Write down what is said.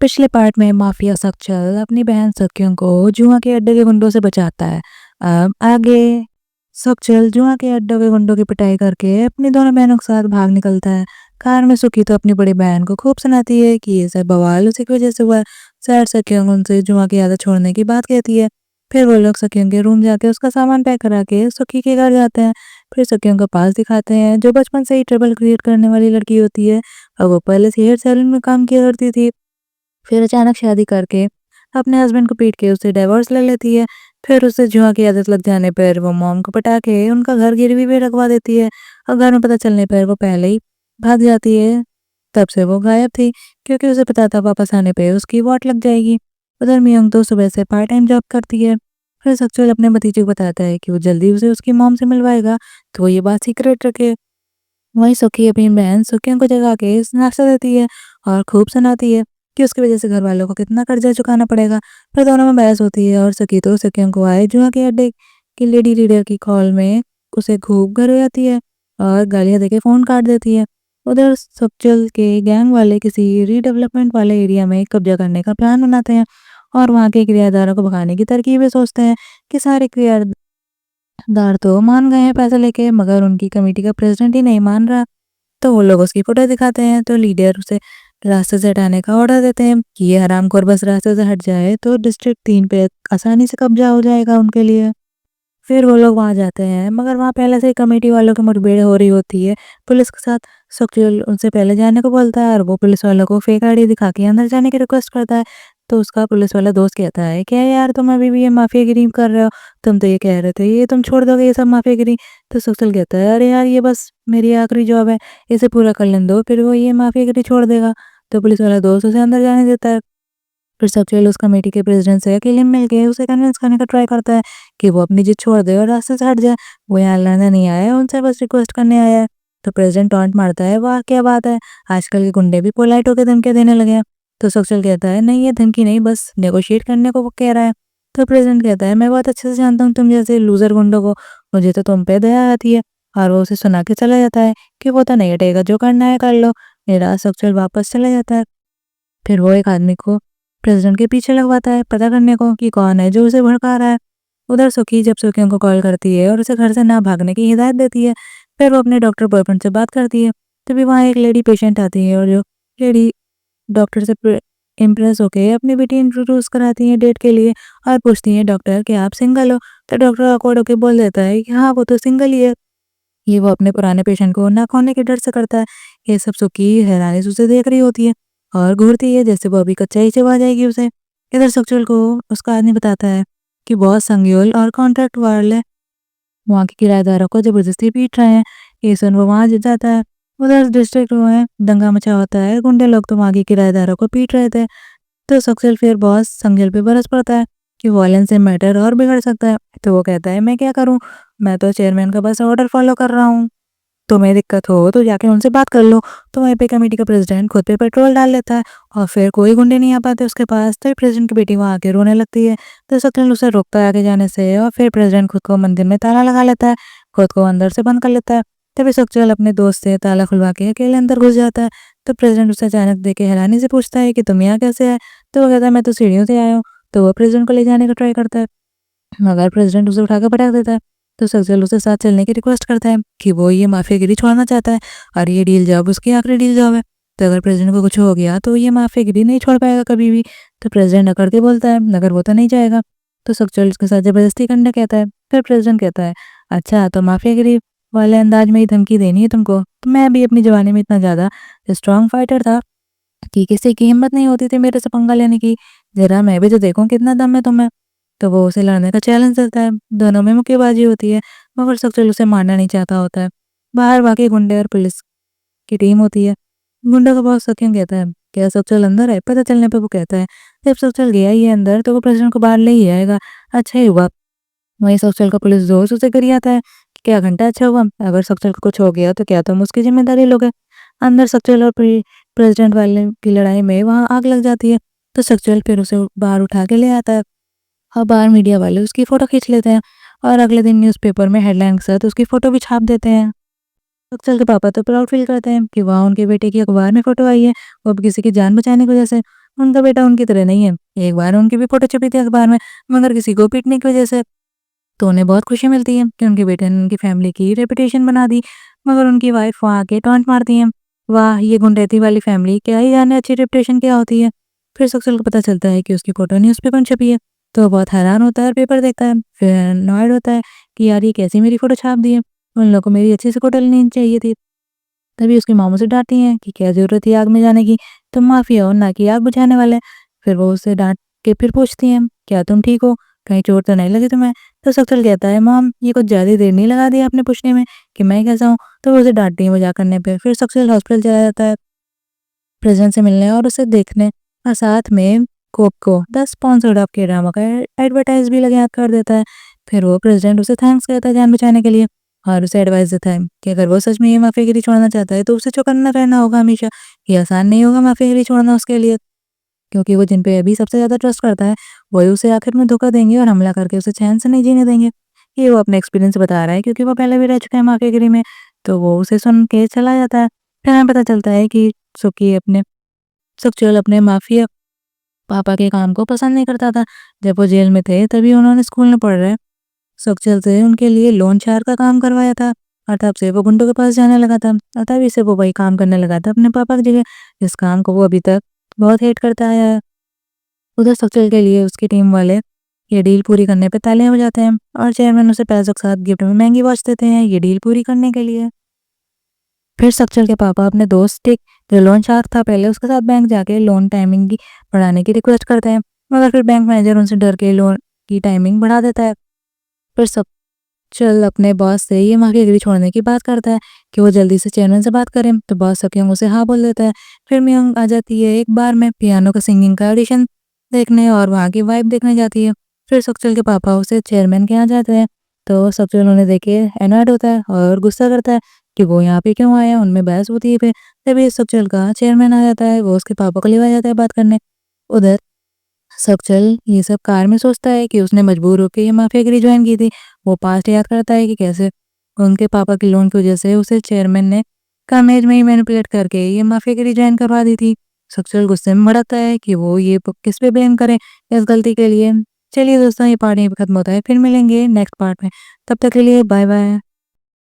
पिछले पार्ट में माफिया सक्चल अपनी बहन सक्कियों को जुआ के अड्डे के गुंडों से बचाता है। अब आगे सक्चल जुआ के अड्डे के गुंडों की पिटाई करके अपनी दोनों बहनों के साथ भाग निकलता है। कार में सुखी तो अपनी बड़ी बहन को खूब सुनाती है कि ये सब बवाल उसी की वजह से हुआ। सैड सक्कियों उनसे जुआ की आदत छोड़ने की बात कहती है। फिर वो लोग सक्कियों के रूम जाके उसका सामान पैक करा के सुखी के घर जाते हैं। फिर सक्कियों का पास दिखाते हैं जो बचपन से ही ट्रबल क्रिएट करने वाली लड़की होती है और वो पहले से हेयर सैलून में काम किया करती थी। फिर अचानक शादी करके अपने हस्बैंड को पीट के उससे डिवोर्स ले लेती है। फिर उससे जुआ की आदत लग जाने पर वो मॉम को पटा के उनका घर गिरवी पे रखवा देती है और घर में पता चलने पर वो पहले ही भाग जाती है। तब से वो गायब थी क्योंकि उसे पता था वापस आने पे उसकी वाट लग जाएगी। उधर मियोंग तो सुबह से पार्ट टाइम जॉब करती है। फिर सक्सेल अपने भतीजे को बताता है कि वो जल्दी उसे उसकी मॉम से मिलवाएगा तो वो ये बात सीक्रेट रखे। वहीं सुखी अपनी बहन सुखियों को जगा के नाश्ता देती है और खूब सुनाती है कि उसकी वजह से घर वालों को कितना कर्जा चुकाना पड़ेगा। फिर दोनों में बहस होती है और सुखी तो सुखियों को आए जुआ के अड्डे की लेडी लीडर की कॉल में उसे खूब घर हो जाती है और गालियां देके फोन काट देती है। उधर सक्चल के गैंग वाले किसी रीडेवलपमेंट वाले एरिया में कब्जा करने का प्लान बनाते हैं और वहाँ के किराएदारों को भगाने की तरकीबें सोचते हैं कि सारे दार तो मान गए हैं पैसे लेके मगर उनकी कमेटी का प्रेसिडेंट ही नहीं मान रहा। तो वो लोग उसकी फोटो दिखाते हैं तो लीडर उसे रास्ते से हटाने का ऑर्डर देते हैं कि ये हरामखोर बस रास्ते से हट जाए तो डिस्ट्रिक्ट 3 पे आसानी से कब्जा हो जाएगा उनके लिए। फिर वो लोग वहाँ जाते हैं मगर वहाँ पहले से ही कमेटी वालों की मुठभेड़ हो रही होती है पुलिस के साथ। सुखचैन उनसे पहले जाने को बोलता है और वो पुलिस वालों को फेक आईडी दिखा के अंदर जाने की रिक्वेस्ट करता है। तो उसका पुलिस वाला दोस्त कहता है क्या यार तुम अभी भी ये माफियागिरी कर रहे हो, तुम तो ये कह रहे थे ये तुम छोड़ दोगे ये सब माफियागिरी। तो सुखचैन कहता है अरे यार ये बस मेरी आखिरी जॉब है, इसे पूरा कर लेने दो फिर वो ये माफियागिरी छोड़ देगा। तो पुलिस वाला दोस्त उसे अंदर जाने देता है। फिर सक्सेल उस कमेटी के प्रेसिडेंट से अकेले में मिलके उसे कन्विंस करने का ट्राई करता है कि वो अपनी जिद छोड़ दे और रास्ते से हट जाए। वो यहाँ लड़ने नहीं आया है, उनसे बस रिक्वेस्ट करने आया है। तो प्रेसिडेंट टॉन्ट मारता है वाह क्या बात है, आजकल के गुंडे भी पोलाइट होकर धमकियां देने लगे हैं। तो सक्सेल कहता है नहीं ये धमकी नहीं बस नेगोशिएट करने को वो कह रहा है। तो प्रेसिडेंट कहता है मैं बहुत अच्छे से जानता हूँ तुम जैसे लूजर गुंडों को, मुझे तो तुम पे दया आती है। और वो उसे सुना के चला जाता है कि वो तो नहीं हटेगा, जो करना है कर लो। मेरा सक्सेल वापस चला जाता है। फिर वो एक आदमी को प्रेसिडेंट के पीछे लगवाता है पता करने को कि कौन है जो उसे भड़का रहा है। उधर सुखी जब सुखियों को कॉल करती है और उसे घर से ना भागने की हिदायत देती है। फिर वो अपने डॉक्टर बॉयफ्रेंड से बात करती है। तभी वहाँ एक लेडी पेशेंट आती है और जो लेडी डॉक्टर से इम्प्रेस होके अपनी बेटी इंट्रोड्यूस कराती है डेट के लिए और पूछती है डॉक्टर कि आप सिंगल हो। तो डॉक्टर अकॉर्ड होके बोल देता है कि हाँ वो तो सिंगल ही है। ये वो अपने पुराने पेशेंट को ना खोने के डर से करता है। ये सब सुखी हैरानी से उसे देख रही होती है और घूरती है जैसे वो अभी कच्चा ही चबा जाएगी उसे। इधर सक्चुअल को उसका आदमी बताता है कि बहुत संगुल और कॉन्ट्रैक्ट वाले वहाँ के किराएदारों को जबरदस्ती पीट रहे हैं। ये सुन वो वहाँ जाता है। उधर डिस्ट्रिक्ट में दंगा मचा होता है, गुंडे लोग तो वहाँ के किराएदारों को पीट रहे थे। तो सक्सेल फिर बॉस संगिल पे बरस पड़ता है कि वायलेंस से मैटर और बिगड़ सकता है। तो वो कहता है मैं क्या करूं, मैं तो चेयरमैन का बस ऑर्डर फॉलो कर रहा हूँ, तुम्हें दिक्कत हो तो जाके उनसे बात कर लो। तो वहीं पे कमेटी का प्रेसिडेंट खुद पे पेट्रोल डाल लेता है और फिर कोई गुंडे नहीं आ पाते उसके पास। तो प्रेसिडेंट की बेटी वहाँ आके रोने लगती है। तो सक्सेल उसे रोकता है आगे जाने से और फिर प्रेसिडेंट खुद को मंदिर में ताला लगा लेता है, खुद को अंदर से बंद कर लेता है। तभी सक्सेल अपने दोस्त से ताला खुलवा के अकेले अंदर घुस जाता है। तो प्रेसिडेंट उसे अचानक देख के हैरानी से पूछता है कि तुम यहाँ कैसे आए। तो वो कहता है मैं तो सीढ़ियों से आया हूँ। तो वो प्रेसिडेंट को ले जाने का ट्राई करता है मगर प्रेसिडेंट उसे उठाकर पटक देता है। तो सक्सेल उसे साथ चलने की रिक्वेस्ट करता है कि वो ये माफियागिरी छोड़ना चाहता है और ये डील जॉब उसकी आखिरी डील जॉब है। तो अगर प्रेसिडेंट को कुछ हो गया तो ये माफियागिरी नहीं छोड़ पाएगा कभी भी। तो प्रेसिडेंट अकड़ के बोलता है मगर वो तो नहीं जाएगा। तो सक्सेल उसके साथ जबरदस्ती करने कहता है। फिर प्रेसिडेंट कहता है अच्छा तो माफियागिरी वाले अंदाज में ही धमकी देनी है तुमको, तो मैं भी अपनी जवानी में इतना ज़्यादा स्ट्रांग फाइटर था कि किसी की हिम्मत नहीं होती थी मेरे से पंगा लेने की, जरा मैं भी तो देखूं कितना दम है तुम्हें। तो वो उसे लड़ने का चैलेंज देता है, दोनों में मुक्केबाजी होती है मगर सक्सेल उसे मारना नहीं चाहता होता है। बाहर बाकी गुंडे और पुलिस की टीम होती है। गुंडों का बॉस सक्सेल कहता है क्या सक्सेल अंदर है, पता चलने पे वो कहता है जब सक्सेल गया ही है अंदर तो वो प्रेसिडेंट को बाहर ले ही आएगा। अच्छा ही हुआ। वहीं सक्सेल का पुलिस दोस्त उसे करी आता है कि क्या घंटा अच्छा हुआ, अगर सक्सेल को कुछ हो गया तो क्या तुम उसकी जिम्मेदारी लोगे। अंदर सक्सेल और प्रेसिडेंट वाले की लड़ाई में वहाँ आग लग जाती है। तो सक्सेल फिर उसे बाहर उठा के ले आता है और बाहर मीडिया वाले उसकी फोटो खींच लेते हैं और अगले दिन न्यूज़पेपर में हेडलाइन के साथ उसकी फोटो भी छाप देते हैं। सक्सेल के पापा तो प्राउड फील करते हैं कि वाह उनके बेटे की अखबार में फोटो आई है, वो भी किसी की जान बचाने की वजह से। उनका बेटा उनकी तरह नहीं है। एक बार उनकी भी फ़ोटो छपी थी अखबार में, मगर किसी को पीटने की वजह से। तो उन्हें बहुत खुशी मिलती है कि उनके बेटे ने उनकी फैमिली की रेपुटेशन बना दी, मगर उनकी वाइफ वहाँ आके टॉन्ट मारती हैं। वाह! ये गुंडैती वाली फैमिली, क्या ही जाने अच्छी रेपुटेशन क्या होती है। फिर सक्सेल को पता चलता है कि उसकी फ़ोटो न्यूज़पेपर में छपी है, तो वो बहुत हैरान होता है और पेपर देखता है। फिर एनॉयड होता है कि यार ये कैसी मेरी फ़ोटो छाप दी है, उन लोगों को मेरी अच्छे से फ़ोटो लेनी चाहिए थी। तभी उसकी माँ उसे डाँटती हैं कि क्या ज़रूरत थी आग में जाने की, तुम माफ़िया हो ना कि आग बुझाने वाले। फिर वो उसे डाँट के फिर पूछती हैं, क्या तुम ठीक हो? कहीं चोट तो नहीं लगी तुम्हें? तो सक्सेल कहता है, मॉम ये कुछ ज़्यादा देर नहीं लगा दी आपने पूछने में कि मैं कैसा हूँ? तो वो उसे डाँटती हैं मज़ाक करने पे। फिर सक्सेल हॉस्पिटल चला जाता है प्रेज़िडेंट से मिलने और उसे देखने, और साथ में कोक को द स्पॉन्सर्ड ऑफ के ड्रामा का एडवर्टाइज़ भी लगा याद कर देता है। फिर वो प्रेज़िडेंट उसे थैंक्स कहता है जान बचाने के लिए, और उसे एडवाइस देता है कि अगर वो सच में ये माफियागिरी छोड़ना चाहता है तो उसे चौकन्ना रहना होगा हमेशा। ये आसान नहीं होगा माफियागिरी छोड़ना उसके लिए, क्योंकि वो जिन पे अभी सबसे ज़्यादा ट्रस्ट करता है, वही उसे आखिर में धोखा देंगे और हमला करके उसे चैन से नहीं जीने देंगे। ये वो अपने एक्सपीरियंस से बता रहा है, क्योंकि वो पहले भी रह चुका है माफियागिरी में। तो वो उसे सुन के चला जाता है। फिर हमें पता चलता है कि सुकी अपने सक्चुअल अपने माफिया पापा के काम को पसंद नहीं करता था। जब वो जेल में थे तभी उन्होंने स्कूल में पढ़ रहे सक्चुअल से उनके लिए लोन शार का काम करवाया था, और तब से वो गुंडों के पास जाने लगा था, और तभी से वो वही काम करने लगा था अपने पापा की जगह, जिस काम को वो अभी तक बहुत हेट करता आया है। उधर सक्चुअल के लिए उसकी टीम वाले ये डील पूरी करने पे तालियां बजाते हैं, और चेयरमैन उसे पैसों के साथ गिफ्ट में महंगी वॉच देते हैं ये डील पूरी करने के लिए। फिर सक्चुअल के पापा अपने दोस्त टिक, जो लोन शार्क था पहले, उसके साथ बैंक जाके लोन टाइमिंग की बढ़ाने की रिक्वेस्ट करते हैं, मगर फिर बैंक मैनेजर उनसे डर के लोन की टाइमिंग बढ़ा देता है। फिर सक्चुअल अपने बॉस से ये माफियागिरी छोड़ने की बात करता है कि वो जल्दी से चेयरमैन से बात करें, तो बॉस सक्योंग उसे हाँ बोल देता है। फिर मियोंग आ जाती है एक बार में पियानो का सिंगिंग का ऑडिशन देखने, और वहाँ की वाइब देखने जाती है। फिर सक्चुअल के पापा उसे चेयरमैन के यहाँ जाते हैं, तो सक्चुअल उन्हें देख के एनॉयड होता है और गुस्सा करता है कि वो यहाँ पे क्यों आया, उनमें बहस होती है। फिर तभी सक्चुअल का चेयरमैन आ जाता है, वो उसके पापा को लेवा जाता है बात करने। उधर सक्चुअल ये सब कार में सोचता है कि उसने मजबूर होकर ये माफियागिरी ज्वाइन की थी। वो पास्ट याद करता है कि कैसे उनके पापा के लोन की वजह से उसे चेयरमैन ने कम एज में ही मैनिपुलेट करके ये माफियागिरी ज्वाइन करवा दी थी। सक्चुअल गुस्से में भड़कता है कि वो ये किस पे ब्लेम करे इस गलती के लिए। चलिए दोस्तों, ये पार्ट यहीं पे खत्म होता है, फिर मिलेंगे नेक्स्ट पार्ट में। तब तक के लिए बाय बाय।